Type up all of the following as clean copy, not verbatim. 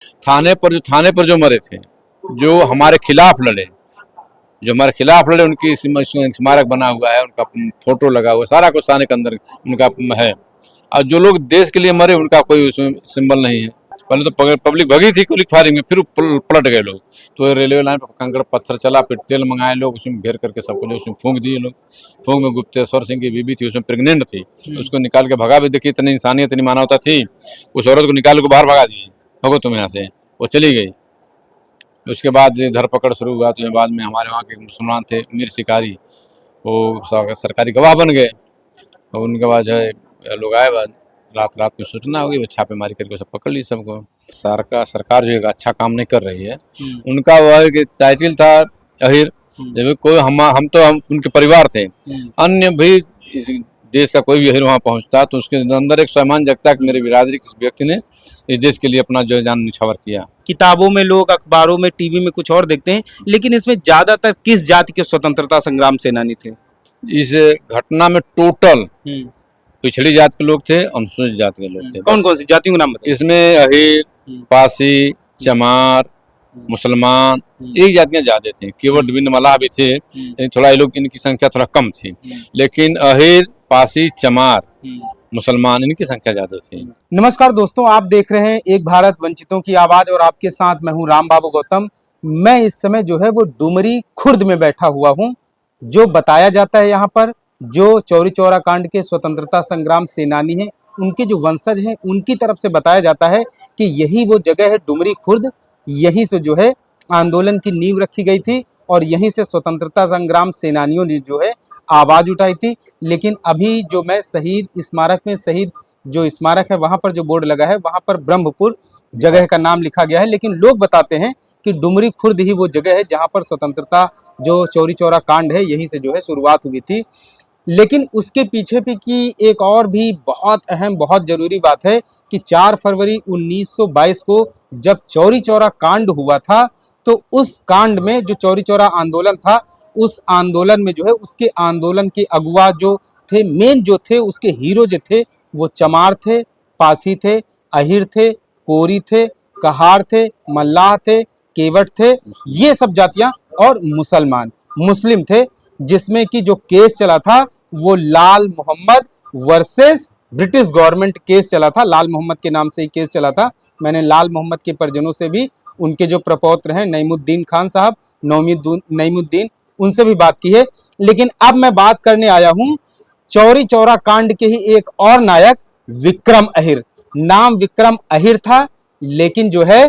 थाने पर जो मरे थे, जो हमारे खिलाफ लड़े, उनकी स्मारक बना हुआ है, उनका फोटो लगा हुआ है, सारा कुछ थाने के अंदर उनका है। और जो लोग देश के लिए मरे उनका कोई उसमें सिंबल नहीं है। पहले तो पब्लिक भगी थी क्लिक फायरिंग में, फिर पलट गए लोग। तो रेलवे लाइन पर कंकड़ पत्थर चला, फिर तेल मंगाए लोग, उसमें घेर करके सबको उसमें फूंक दिए लोग। फूंक में गुप्तेश्वर सिंह की बीबी थी, उसमें प्रेग्नेंट थी, उसको निकाल के भगा भी। देखिए इतनी इंसानियत, इतनी मानवता थी, उस औरत को निकाल के बाहर भगा दिए, भगो तुम यहाँ से, वो चली गई। उसके बाद धरपकड़ शुरू हुआ, तो बाद में हमारे वहाँ के मुसलमान थे मीर शिकारी, वो सरकारी गवाह बन गए। और उनके बाद जो है लोग आए, बाद रात में सूचना होगी, वो छापेमारी करके सब पकड़ ली सबको। सरकार जो है अच्छा काम नहीं कर रही है। उनका वह कि टाइटल था अहिर, जब कोई हम उनके परिवार थे, अन्य भी देश का कोई भी अहिर वहाँ पहुँचता तो उसके अंदर एक सम्मान जगता कि मेरे बिरादरी किस व्यक्ति ने इस देश के लिए अपना जो जान निछावर किया। किताबों में लोग, अखबारों में, टीवी में कुछ और देखते हैं, लेकिन इसमें ज्यादातर किस जाति के स्वतंत्रता संग्राम सेनानी थे? इस घटना में टोटल पिछड़ी जात के लोग थे, अनुसूचित जाति के लोग थे। कौन कौन सी जातियों के नाम बताइए? इसमें अहिर, पासी, चमार, मुसलमान, यही जातियां ज्यादा थी। केवल बिन मलाह भी थे, थोड़ा ये लोग, इनकी संख्या थोड़ा कम थी, लेकिन अहिर, पासी, चमार, मुसलमान, इनकी संख्या ज्यादा थी। नमस्कार दोस्तों, आप देख रहे हैं एक भारत वंचितों की आवाज और आपके साथ मैं हूं राम बाबू गौतम। मैं इस समय जो है वो डुमरी खुर्द में बैठा हुआ हूं। जो बताया जाता है यहाँ पर, जो चौरी चौरा कांड के स्वतंत्रता संग्राम सेनानी हैं, उनके जो वंशज हैं, उनकी तरफ से बताया जाता है कि यही वो जगह है डुमरी खुर्द। यहीं से जो है आंदोलन की नींव रखी गई थी और यहीं से स्वतंत्रता संग्राम सेनानियों ने जो है आवाज उठाई थी। लेकिन अभी जो मैं शहीद स्मारक में, शहीद जो स्मारक है वहां पर जो बोर्ड लगा है, वहां पर ब्रह्मपुर जगह का नाम लिखा गया है, लेकिन लोग बताते हैं कि डुमरी खुर्द ही वो जगह है जहां पर स्वतंत्रता जो चौरी चौरा कांड है, यहीं से जो है शुरुआत हुई थी। लेकिन उसके पीछे भी की एक और भी बहुत अहम, बहुत जरूरी बात है कि 4 फरवरी 1922 को जब चौरी चौरा कांड हुआ था, तो उस कांड में जो चौरी चौरा आंदोलन था, उस आंदोलन में जो है उसके आंदोलन के अगुआ जो थे, मेन जो थे, उसके हीरो जो थे, वो चमार थे, पासी थे, अहिर थे, कोरी थे, कहार थे, मल्लाह थे, केवट थे, ये सब जातियां, और मुस्लिम थे। जिसमें कि जो केस चला था वो Lal Mohammad versus British government case चला था। लाल मोहम्मद के नाम से ही केस चला था। मैंने लाल मोहम्मद के परिजनों से भी, उनके जो प्रपौत्र हैं नईमुद्दीन खान साहब, नईमुद्दीन, उनसे भी बात की है। लेकिन अब मैं बात करने आया हूं चौरी चौरा कांड के ही एक और नायक, विक्रम अहिर। नाम विक्रम अहिर था, लेकिन जो है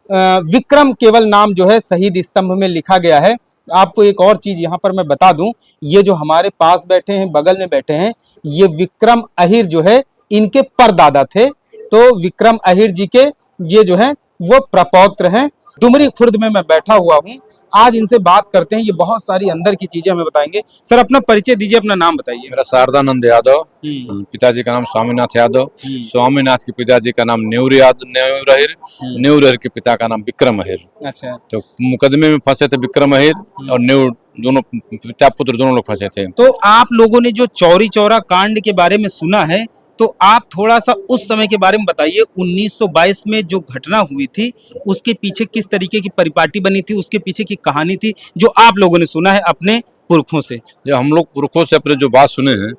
विक्रम केवल नाम जो है शहीद स्तंभ में लिखा गया है। आपको एक और चीज यहाँ पर मैं बता दूं, ये जो हमारे पास बैठे हैं, बगल में बैठे हैं, ये विक्रम अहिर जो है इनके परदादा थे। तो विक्रम अहिर जी के ये जो है वो प्रपौत्र हैं। डुमरी खुर्द में मैं बैठा हुआ हूँ, आज इनसे बात करते हैं। ये बहुत सारी अंदर की चीजें हमें बताएंगे। सर अपना परिचय दीजिए, अपना नाम बताइए। मेरा शारदानंद यादव, पिताजी का नाम स्वामीनाथ यादव, स्वामीनाथ के पिताजी का नाम नेउर अहिर के पिता का नाम विक्रम अहिर। अच्छा। तो मुकदमे में फंसे थे विक्रम अहिर और नेउर, दोनों पिता पुत्र दोनों लोग फंसे थे। तो आप लोगों ने जो चौरी चौरा कांड के बारे में सुना है, तो आप थोड़ा सा उस समय के बारे में बताइए। 1922 में जो घटना हुई थी, उसके पीछे किस तरीके की परिपाटी बनी थी, उसके पीछे की कहानी थी, जो आप लोगों ने सुना है अपने पुरखों से। जो हम लोग पुरखों से अपने जो बात सुने हैं,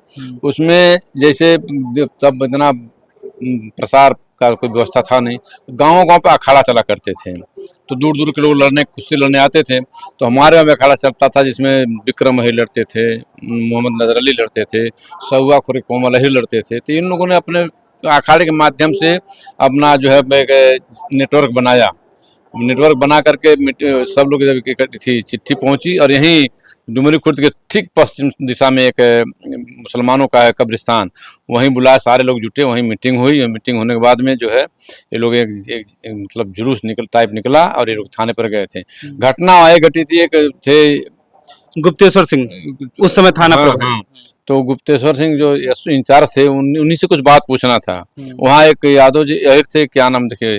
उसमें जैसे तब इतना प्रसार का कोई व्यवस्था था नहीं, गांव पे अखाड़ा चला करते थे। तो दूर दूर के लोग कुश्ती लड़ने आते थे। तो हमारे यहाँ अखाड़ा चलता था, जिसमें विक्रम अहिर लड़ते थे, मोहम्मद नजर अली लड़ते थे, सहुआ खुरी कोमल अहिर लड़ते थे। तो इन लोगों ने अपने अखाड़े के माध्यम से अपना जो है नेटवर्क बना करके सब लोग थी, चिट्ठी पहुंची। और यहीं डुमरी खुर्द के ठीक पश्चिम दिशा में एक मुसलमानों का है कब्रिस्तान, वहीं बुलाया, सारे लोग जुटे, वहीं मीटिंग हुई। और मीटिंग होने के बाद में जो है ये लोग एक मतलब जुलूस निकला और ये लोग थाने पर गए थे। घटना आए घटी थी, एक थे गुप्तेश्वर सिंह उस समय थाना पर। हाँ, तो गुप्तेश्वर सिंह जो इंचार्ज थे, उन्हीं से कुछ बात पूछना था। वहाँ एक यादव जी अहिर थे, क्या नाम देखे,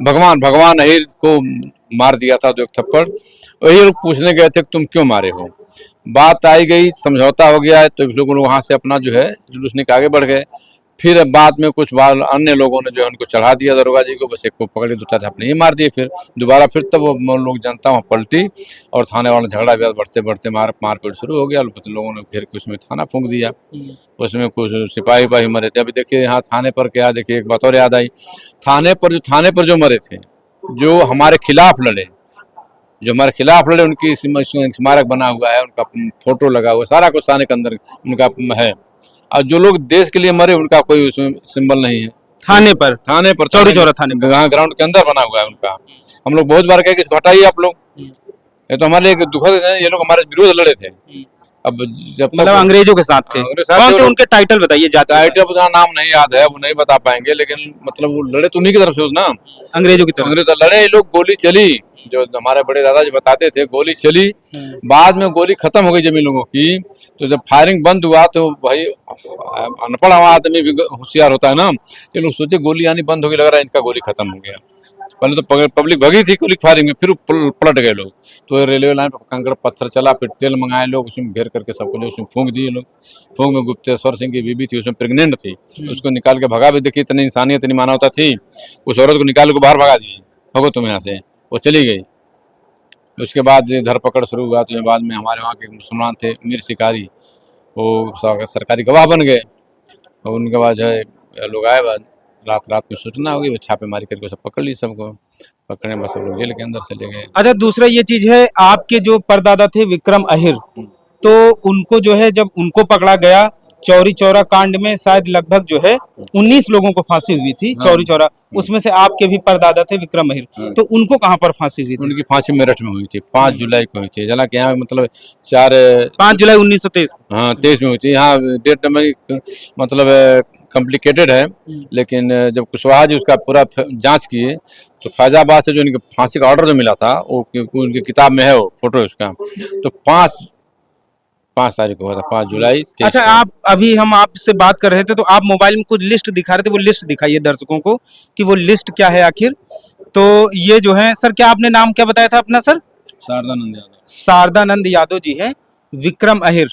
भगवान अहिर को मार दिया था तो एक थप्पड़। वही लोग पूछने गए थे कि तुम क्यों मारे हो। बात आई गई, समझौता हो गया है, तो लोग वहाँ से अपना जो है जुलूस निकाल आगे बढ़ गए। फिर बाद में कुछ बार अन्य लोगों ने जो है उनको चढ़ा दिया दरोगा जी को, बस एक को पकड़ के दूसरा था अपने ही मार दिए। फिर दोबारा फिर तब वो लोग जनता वहाँ पलटी और थाने वाला झगड़ा भी बढ़ते बढ़ते मारपीट शुरू हो गया। लोगों ने घेर के उसमें थाना फूंक दिया, उसमें कुछ सिपाही उपाही मरे थे। अभी देखिए यहाँ थाने पर क्या, देखिए एक बात और याद आई, थाने पर जो मरे थे, जो हमारे खिलाफ लड़े, उनकी स्मारक बना हुआ है, उनका फोटो लगा हुआ है, सारा कुछ थाने के अंदर उनका है। और जो लोग देश के लिए मरे उनका कोई उसमें सिंबल नहीं है। थाने पर चौरी चौरा थाने पर ग्राउंड के अंदर बना हुआ है उनका। हम लोग बहुत बार कहे कि इसको हटाइए आप लोग, ये तो हमारे लिए दुखद है। ये लोग हमारे विरोध लड़े थे। अब जब मतलब अंग्रेजों के साथ थे। कौन थे उनके टाइटल बताइए? टाइटल का नाम नहीं याद है, वो नहीं बता पाएंगे, लेकिन मतलब वो लड़े तो उन्हीं की तरफ से ना, अंग्रेजों की तरफ। अंग्रेज लड़े, ये लोग, गोली चली, जो हमारे बड़े दादाजी बताते थे, गोली चली, बाद में गोली खत्म हो गई जब इन लोगों की। तो जब फायरिंग बंद हुआ तो भाई अनपढ़ आदमी भी होशियार होता है ना, तो लोग सोचे गोली आनी बंद हो गई, लग रहा है इनका गोली खत्म हो गया। पहले तो पब्लिक भगी थी गोली फायरिंग में, फिर पलट गए लोग। तो रेलवे लाइन पर कंकड़ पत्थर चला, फिर तेल मंगाए लोग, उसमें घेर करके सबको उसमें फूंक दिए लोग। फूंक में गुप्तेश्वर सिंह की बीबी थी, उसमें प्रेग्नेंट थी, उसको निकाल के भगा भी। देखिए इतनी इंसानियत, इतनी मानवता थी, उस औरत को निकाल के बाहर भगा दिए, भगो तुम यहाँ से, वो चली गई। उसके बाद धरपकड़ शुरू हुआ, तो बाद में हमारे वहाँ के मुसलमान थे मीर शिकारी, वो सरकारी गवाह बन गए। और उनके बाद जो है लोग आए, बाद रात में सूचना होगी, वो छापेमारी करके सब पकड़ ली, सबको पकड़ने बस सब लोग जेल के अंदर चले गए। अच्छा, दूसरा ये चीज है, आपके जो परदादा थे विक्रम अहिर, तो उनको जो है जब उनको पकड़ा गया चौरी चौरा कांड में, शायद लगभग जो है 19 लोगों को फांसी हुई थी चौरी चौरा, उसमें से आपके भी परदादा थे विक्रम अहिर, तो उनको कहाँ पर फांसी हुई थी? उनकी फांसी मेरठ में हुई थी, 5 जुलाई को हुई थी। हालांकि यहाँ मतलब 5 जुलाई 1923, हाँ 23 में हुई थी। यहाँ डेट नंबर मतलब कॉम्प्लिकेटेड है, लेकिन जब कुशवाहा जी उसका पूरा जांच किए तो फैजाबाद से जो इनके फांसी का ऑर्डर जो मिला था, वो उनकी किताब में है, वो फोटो उसका। तो 5 तारीख को हुआ था, 5 जुलाई। अच्छा, आप अभी हम आपसे बात कर रहे थे तो आप मोबाइल में कुछ लिस्ट दिखा रहे थे, वो लिस्ट दिखाइए दर्शकों को कि वो लिस्ट क्या है आखिर। तो ये जो है सर, क्या आपने नाम क्या बताया था अपना सर? शारदानंद यादव। शारदानंद यादव जी हैं विक्रम अहिर।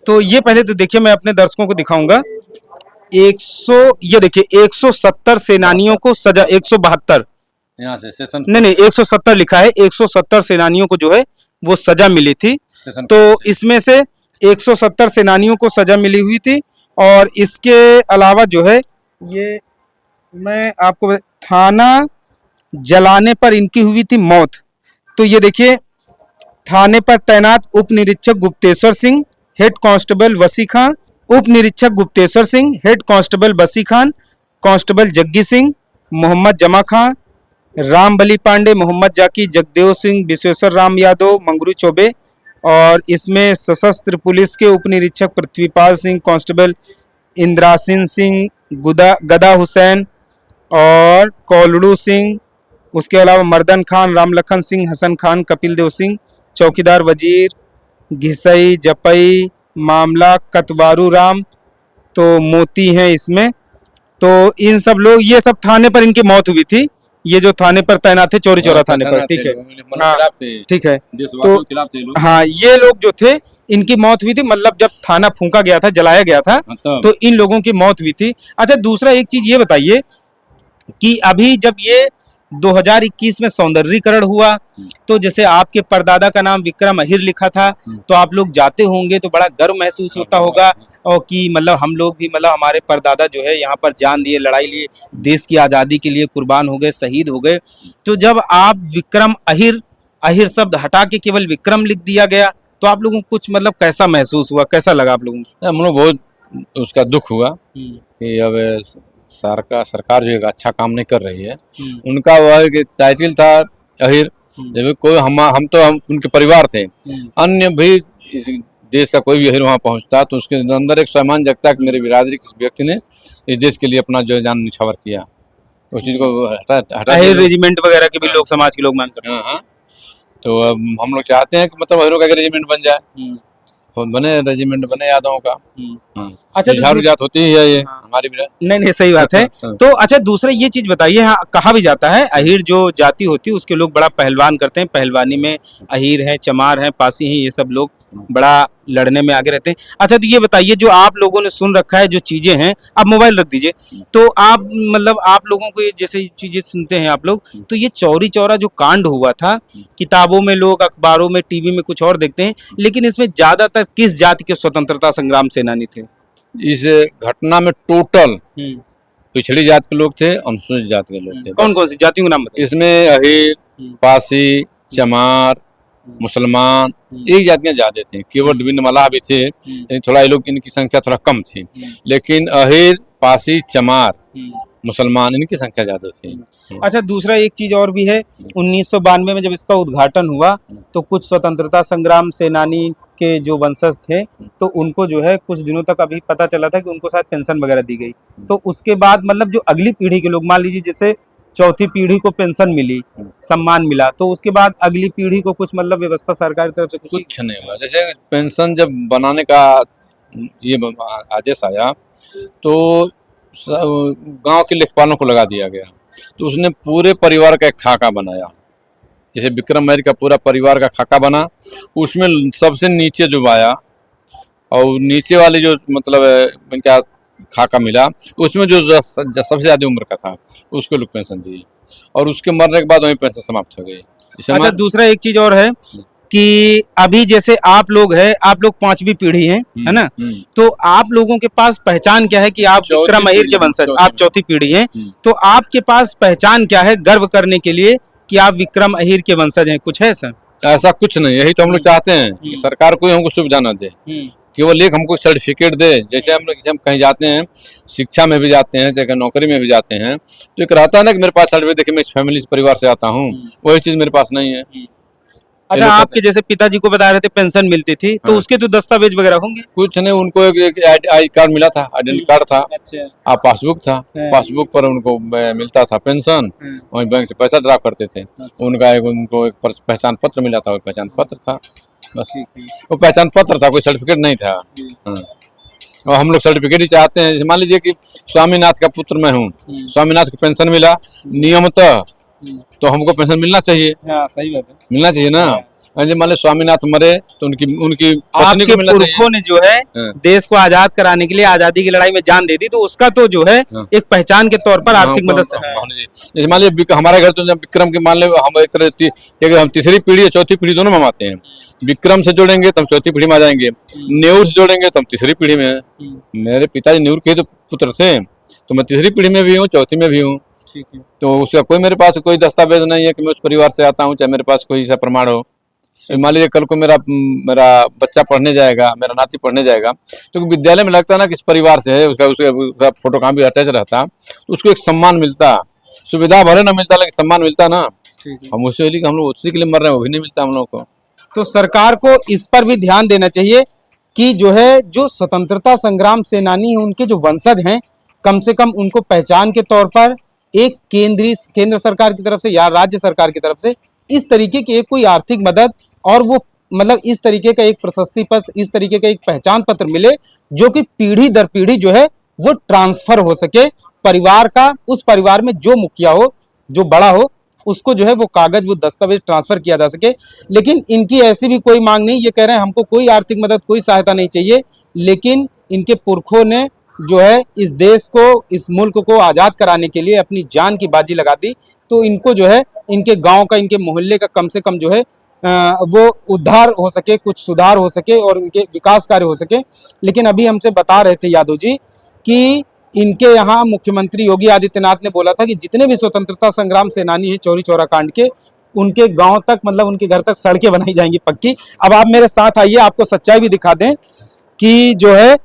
तो ये पहले तो देखिए, मैं अपने दर्शकों को दिखाऊंगा। ये देखिए 170 सेनानियों को सजा, 172 यहाँ से सेशन, नहीं 170 लिखा है, 170 सेनानियों को जो है वो सजा मिली थी। तो इसमें से 170 सेनानियों को सजा मिली हुई थी। और इसके अलावा जो है, ये मैं आपको, थाना जलाने पर इनकी हुई थी मौत। तो ये देखिए, थाने पर तैनात उप निरीक्षक गुप्तेश्वर सिंह, हेड कांस्टेबल वसी खान, उप निरीक्षक गुप्तेश्वर सिंह, हेड कांस्टेबल वसी खान, कांस्टेबल जग्गी सिंह, मोहम्मद जमा खान, रामबली पांडे, मोहम्मद जाकी, जगदेव सिंह, विश्वेश्वर राम यादव, मंगरू चौबे। और इसमें सशस्त्र पुलिस के उप निरीक्षक पृथ्वीपाल सिंह, कांस्टेबल इंद्रासिन सिंह, गदा हुसैन और कौलड़ू सिंह, उसके अलावा मर्दन खान, रामलखन सिंह, हसन खान, कपिल देव सिंह, चौकीदार वजीर, घिसई, जपई, मामला, कतवारू राम, तो मोती हैं इसमें। तो इन सब लोग, ये सब थाने पर इनकी मौत हुई थी, ये जो थाने पर तैनात थे चौरी चौरा थाने पर, ठीक है, हाँ ठीक है। तो हाँ, ये लोग जो थे इनकी मौत हुई थी, मतलब जब थाना फूंका गया था, जलाया गया था, तो इन लोगों की मौत हुई थी। अच्छा, दूसरा एक चीज ये बताइए कि अभी जब ये 2021 में सौंदर्यीकरण हुआ, तो जैसे आपके परदादा का नाम विक्रम अहिर लिखा था, तो आप लोग जाते होंगे तो बड़ा गर्व महसूस होता होगा, और कि मतलब हम लोग भी, मतलब हमारे परदादा जो है यहाँ पर जान दिए, लड़ाई लिए, देश की आज़ादी के लिए कुर्बान हो गए, शहीद हो गए। तो जब आप विक्रम अहिर, अहिर शब्द हटा के केवल विक्रम लिख दिया गया, तो आप लोगों को कुछ मतलब कैसा महसूस हुआ, कैसा लगा आप लोगों को? हम लोग बहुत उसका दुख हुआ कि अब सरकार जो एक अच्छा काम नहीं कर रही है। उनका वह टाइटल था अहिर, जब कोई हम उनके परिवार थे, अन्य भी इस देश का कोई भी अहिर वहाँ पहुँचता तो उसके अंदर एक सम्मान जगता कि मेरे बिरादरी किस व्यक्ति ने इस देश के लिए अपना जो जान निछावर किया, उस चीज़ को हटा अहिर रेजिमेंट वगैरह के भी लोग, समाज के लोग मानते हैं। हाँ, तो अब हम लोग चाहते हैं कि मतलब अहिरों का रेजिमेंट बन जाए, बने रेजिमेंट बने यादवों का। अच्छा, तो जात होती है ये हमारी भी। नहीं सही बात है। तो अच्छा, दूसरा ये चीज बताइए, हाँ कहा भी जाता है अहिर जो जाति होती है उसके लोग बड़ा पहलवान करते हैं, पहलवानी में अहिर हैं, चमार हैं, पासी हैं, ये सब लोग बड़ा लड़ने में आगे रहते हैं। अच्छा, तो ये बताइए, जो आप लोगों ने सुन रखा है, जो चीजें हैं, आप मोबाइल रख दीजिए, तो आप मतलब आप लोगों को ये जैसे चीजें सुनते हैं आप लोग, तो ये चौरी चौरा जो कांड हुआ था, किताबों में लोग, अखबारों में, टीवी में कुछ और देखते हैं, लेकिन इसमें ज्यादातर किस जाति के स्वतंत्रता संग्राम सेनानी थे? इस घटना में टोटल पिछड़ी जात के लोग थे, अनुसूचित जात के लोग थे। कौन कौन सी जातियों के नाम बताइए? इसमें अहीर, पासी, चमार, मुसलमान, यही जातियां ज्यादा थी। केवल बिंदमला भी थे, लेकिन थोड़ा ये लोग, इनकी संख्या थोड़ा कम थी। लेकिन अहीर, पासी, चमार, मुसलमान, इनकी संख्या ज्यादा थी। अच्छा, दूसरा एक चीज और भी है, 1992 में जब इसका उद्घाटन हुआ तो कुछ स्वतंत्रता संग्राम सेनानी के जो वंशज थे, तो उनको जो है कुछ दिनों तक अभी पता चला था कि उनको शायद पेंशन वगैरह दी गई। तो उसके बाद मतलब जो अगली पीढ़ी के लोग, मान लीजिए जैसे चौथी पीढ़ी को पेंशन मिली, सम्मान मिला, तो उसके बाद अगली पीढ़ी को कुछ मतलब व्यवस्था सरकार की तरफ से कुछ नहीं हुआ। जैसे पेंशन जब बनाने का ये आदेश आया, तो गांव के लेखपालों को लगा दिया गया, तो उसने पूरे परिवार का एक खाका बनाया। जैसे विक्रम महर का पूरा परिवार का खाका बना, उसमें सबसे नीचे जो आया, और नीचे वाले जो मतलब इनका खाका मिला, उसमें जो सबसे ज्यादा उम्र का था, उसको लोग पेंशन दिए, और उसके मरने के बाद वही पेंशन समाप्त हो गई। अच्छा, दूसरा एक चीज और है कि अभी जैसे आप लोग हैं, आप लोग 5वीं पीढ़ी हैं, है ना? तो आप लोगों के पास पहचान क्या है कि आप विक्रम अहीर के वंशज, आप चौथी पीढ़ी हैं, तो आपके पास पहचान क्या है गर्व करने के लिए कि आप विक्रम अहीर के वंशज हैं? कुछ है सर? ऐसा कुछ नहीं, यही तो हम लोग चाहते हैं कि सरकार कोई हमको सुविधा न दे, केवल एक हमको सर्टिफिकेट दे। जैसे हम कहीं जाते हैं, शिक्षा में भी जाते हैं, चाहे नौकरी में भी जाते हैं, तो एक रहता है ना कि मेरे पास सर्टिफिकेट, देखिए मैं इस फैमिली से, परिवार से आता हूँ, वही चीज मेरे पास नहीं है। अच्छा, आपके जैसे पिताजी को बता रहे थे पेंशन मिलती थी, तो उसके तो दस्तावेज वगैरह होंगे? कुछ नहीं, उनको एक आई कार्ड मिला था, आइडेंटिटी कार्ड था, अच्छा, पासबुक था, पासबुक पर उनको मिलता था पेंशन, वहीं बैंक से पैसा ड्रा करते थे। उनको एक पहचान पत्र मिला था, वो पहचान पत्र था, बस वो पहचान पत्र था, कोई सर्टिफिकेट नहीं था। हाँ, और हम लोग सर्टिफिकेट ही चाहते हैं। मान लीजिए कि स्वामीनाथ का पुत्र मैं हूँ, स्वामीनाथ को पेंशन मिला नियमतः, तो हमको पेंशन मिलना चाहिए। हाँ, सही बात है, मिलना चाहिए ना। मान लीजिए स्वामीनाथ मरे, तो उनकी पत्नी आपके को मिलना चाहिए। पुरखों ने जो है देश को आजाद कराने के लिए, आजादी की लड़ाई में जान दे दी, तो उसका तो जो है एक पहचान के तौर पर आर्थिक मदद जैसे मान लीजिए हमारे घर तो जब विक्रम की, मान लो हम एक तरह हम तीसरी पीढ़ी या चौथी पीढ़ी दोनों में हम आते हैं। विक्रम से जोड़ेंगे तो हम चौथी पीढ़ी में आ जाएंगे, नेऊर से जोड़ेंगे तो हम तीसरी पीढ़ी में है। मेरे पिताजी नेऊर के तो पुत्र थे, तो मैं तीसरी पीढ़ी में भी हूँ, चौथी में भी हूँ। तो उसका कोई, मेरे पास कोई दस्तावेज नहीं है कि मैं उस परिवार से आता हूँ, चाहे मेरे पास कोई ऐसा प्रमाण हो। मान लीजिए कल को मेरा बच्चा पढ़ने जाएगा, मेरा नाती पढ़ने जाएगा, तो विद्यालय में लगता ना किस परिवार से है, उसका फोटो कॉपी अटैच रहता, तो उसको एक सम्मान मिलता। सुविधा भले ना मिलता, लेकिन सम्मान मिलता ना। हम उसी के लिए मर रहे हैं, वो भी नहीं मिलता हम लोग को। तो सरकार को इस पर भी ध्यान देना चाहिए कि जो है, जो स्वतंत्रता संग्राम सेनानी हैं, उनके जो वंशज हैं, कम से कम उनको पहचान के तौर पर एक केंद्र सरकार की तरफ से या राज्य सरकार की तरफ से इस तरीके की एक कोई आर्थिक मदद, और वो मतलब इस तरीके का एक प्रशस्ति पत्र, इस तरीके का एक पहचान पत्र मिले, जो कि पीढ़ी दर पीढ़ी जो है वो ट्रांसफर हो सके परिवार का। उस परिवार में जो मुखिया हो, जो बड़ा हो, उसको जो है वो कागज, वो दस्तावेज ट्रांसफर किया जा सके। लेकिन इनकी ऐसी भी कोई मांग नहीं, ये कह रहे हैं हमको कोई आर्थिक मदद, कोई सहायता नहीं चाहिए, लेकिन इनके पुरखों ने जो है इस देश को, इस मुल्क को आज़ाद कराने के लिए अपनी जान की बाजी लगा दी। तो इनको जो है इनके गांव का, इनके मोहल्ले का कम से कम जो है वो उद्धार हो सके, कुछ सुधार हो सके और इनके विकास कार्य हो सके। लेकिन अभी हमसे बता रहे थे यादव जी कि इनके यहाँ मुख्यमंत्री योगी आदित्यनाथ ने बोला था कि जितने भी स्वतंत्रता संग्राम सेनानी हैं चौरी चौरा कांड के, उनके गांव तक, मतलब उनके घर तक सड़कें बनाई जाएंगी पक्की। अब आप मेरे साथ आइए, आपको सच्चाई भी दिखा दें कि जो है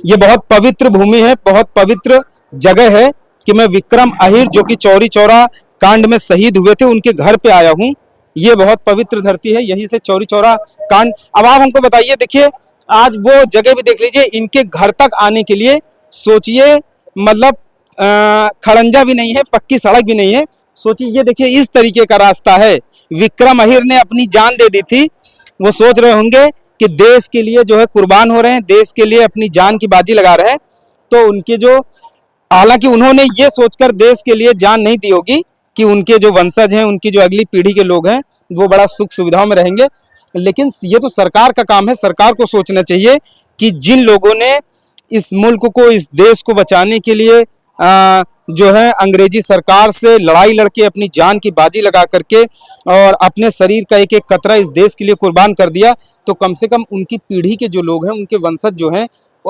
ये बहुत पवित्र भूमि है, बहुत पवित्र जगह है कि मैं विक्रम अहीर, जो कि चौरी चौरा कांड में शहीद हुए थे, उनके घर पे आया हूं। ये बहुत पवित्र धरती है, यहीं से चौरी चौरा कांड। अब आप हमको बताइए, देखिए आज वो जगह भी देख लीजिए, इनके घर तक आने के लिए सोचिए, मतलब खड़ंजा भी नहीं है, पक्की सड़क भी नहीं है। सोचिए, ये देखिए इस तरीके का रास्ता है। विक्रम अहीर ने अपनी जान दे दी थी। वो सोच रहे होंगे कि देश के लिए जो है कुर्बान हो रहे हैं, देश के लिए अपनी जान की बाजी लगा रहे हैं। तो उनके जो, हालांकि उन्होंने ये सोचकर देश के लिए जान नहीं दी होगी कि उनके जो वंशज हैं, उनकी जो अगली पीढ़ी के लोग हैं, वो बड़ा सुख सुविधाओं में रहेंगे। लेकिन ये तो सरकार का काम है, सरकार को सोचना चाहिए कि जिन लोगों ने इस मुल्क को, इस देश को बचाने के लिए जो है अंग्रेजी सरकार से लड़ाई लड़के अपनी जान की बाजी लगा करके और अपने शरीर का एक एक कतरा इस देश के लिए कुर्बान कर दिया, तो कम से कम उनकी पीढ़ी के जो लोग हैं, उनके वंशज जो हैं,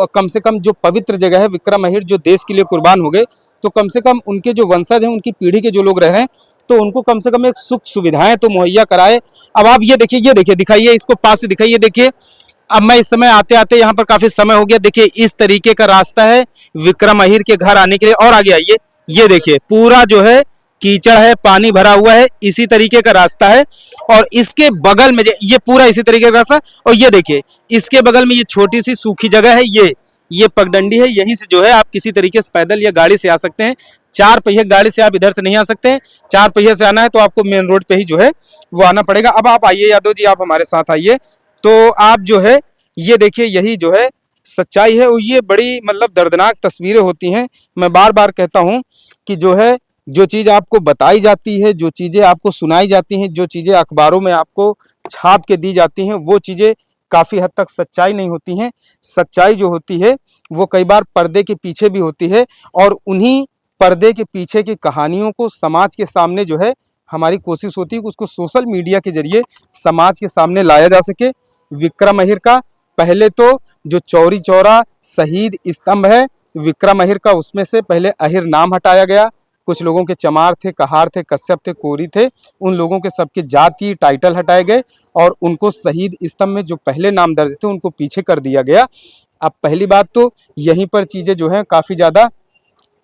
कम से कम जो पवित्र जगह है विक्रम अहिर जो देश के लिए कुर्बान हो गए, तो कम से कम उनके जो वंशज हैं, उनकी पीढ़ी के जो लोग रह रहे हैं, तो उनको कम से कम एक सुख सुविधाएं तो मुहैया कराए। अब आप ये देखिए दिखाइए, इसको पास से दिखाइए। देखिए अब मैं इस समय आते आते यहाँ पर काफी समय हो गया। देखिए इस तरीके का रास्ता है विक्रम अहिर के घर आने के लिए। और आगे आइए, ये देखिए पूरा जो है कीचड़ है, पानी भरा हुआ है, इसी तरीके का रास्ता है। और इसके बगल में ये पूरा इसी तरीके का रास्ता, और ये देखिए इसके बगल में ये छोटी सी सूखी जगह है, ये पगडंडी है, यहीं से जो है आप किसी तरीके से पैदल या गाड़ी से आ सकते हैं। 4 पहिए गाड़ी से आप इधर से नहीं आ सकते हैं, 4 पहिए से आना है तो आपको मेन रोड पे ही जो है वो आना पड़ेगा। अब आप आइए यादव जी, आप हमारे साथ आइए। तो आप जो है ये देखिए, यही जो है सच्चाई है। और ये बड़ी मतलब दर्दनाक तस्वीरें होती हैं। मैं बार बार कहता हूं कि जो है, जो चीज़ आपको बताई जाती है, जो चीज़ें आपको सुनाई जाती हैं, जो चीज़ें अखबारों में आपको छाप के दी जाती हैं, वो चीज़ें काफ़ी हद तक सच्चाई नहीं होती हैं। सच्चाई जो होती है वो कई बार पर्दे के पीछे भी होती है, और उन्हीं पर्दे के पीछे की कहानियों को समाज के सामने जो है हमारी कोशिश होती है कि उसको सोशल मीडिया के जरिए समाज के सामने लाया जा सके। विक्रम अहिर का पहले तो जो चौरी चौरा शहीद स्तंभ है विक्रम अहिर का, उसमें से पहले अहिर नाम हटाया गया। कुछ लोगों के चमार थे, कहार थे, कश्यप थे, कोरी थे, उन लोगों के सबके जाति टाइटल हटाए गए और उनको शहीद स्तंभ में जो पहले नाम दर्ज थे उनको पीछे कर दिया गया। अब पहली बात तो यहीं पर चीज़ें जो हैं काफ़ी ज़्यादा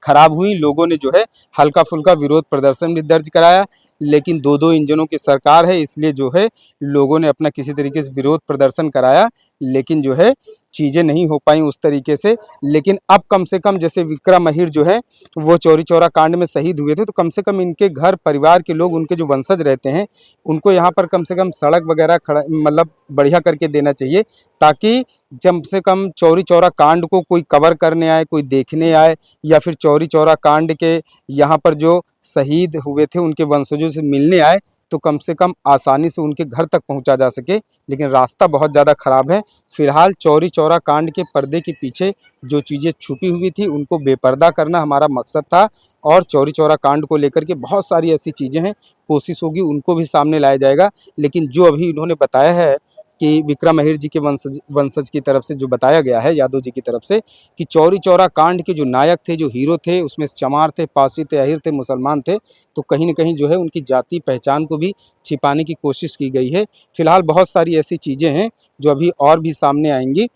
खराब हुई। लोगों ने जो है हल्का फुल्का विरोध प्रदर्शन भी दर्ज कराया, लेकिन 2-2 इंजनों की सरकार है, इसलिए जो है लोगों ने अपना किसी तरीके से विरोध प्रदर्शन कराया, लेकिन जो है चीज़ें नहीं हो पाई उस तरीके से। लेकिन अब कम से कम जैसे विक्रम अहिर जो है वो चौरी चौरा कांड में शहीद हुए थे, तो कम से कम इनके घर परिवार के लोग, उनके जो वंशज रहते हैं, उनको यहाँ पर कम से कम सड़क वगैरह खड़ा मतलब बढ़िया करके देना चाहिए, ताकि कम से कम चौरी चौरा कांड को कोई कवर करने आए, कोई देखने आए, या फिर चौरी चौरा कांड के यहाँ पर जो शहीद हुए थे उनके वंशजों से मिलने आए, तो कम से कम आसानी से उनके घर तक पहुंचा जा सके। लेकिन रास्ता बहुत ज़्यादा ख़राब है। फिलहाल चौरी चौरा कांड के पर्दे के पीछे जो चीज़ें छुपी हुई थी उनको बेपर्दा करना हमारा मकसद था, और चौरी चौरा कांड को लेकर के बहुत सारी ऐसी चीज़ें हैं, कोशिश होगी उनको भी सामने लाया जाएगा। लेकिन जो अभी इन्होंने बताया है कि विक्रम अहिर जी के वंशज की तरफ से जो बताया गया है, यादव जी की तरफ से, कि चौरी चौरा कांड के जो नायक थे, जो हीरो थे, उसमें चमार थे, पासी थे, अहिर थे, मुसलमान थे, तो कहीं न कहीं जो है उनकी जाति पहचान को भी छिपाने की कोशिश की गई है। फिलहाल बहुत सारी ऐसी चीज़ें हैं जो अभी और भी सामने आएंगी।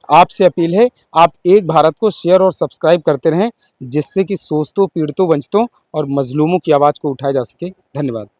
आपसे अपील है, आप एक भारत को शेयर और सब्सक्राइब करते रहें, जिससे कि शोषितों, पीड़ितों, वंचितों और मजलूमों की आवाज़ को उठाया जा सके। धन्यवाद।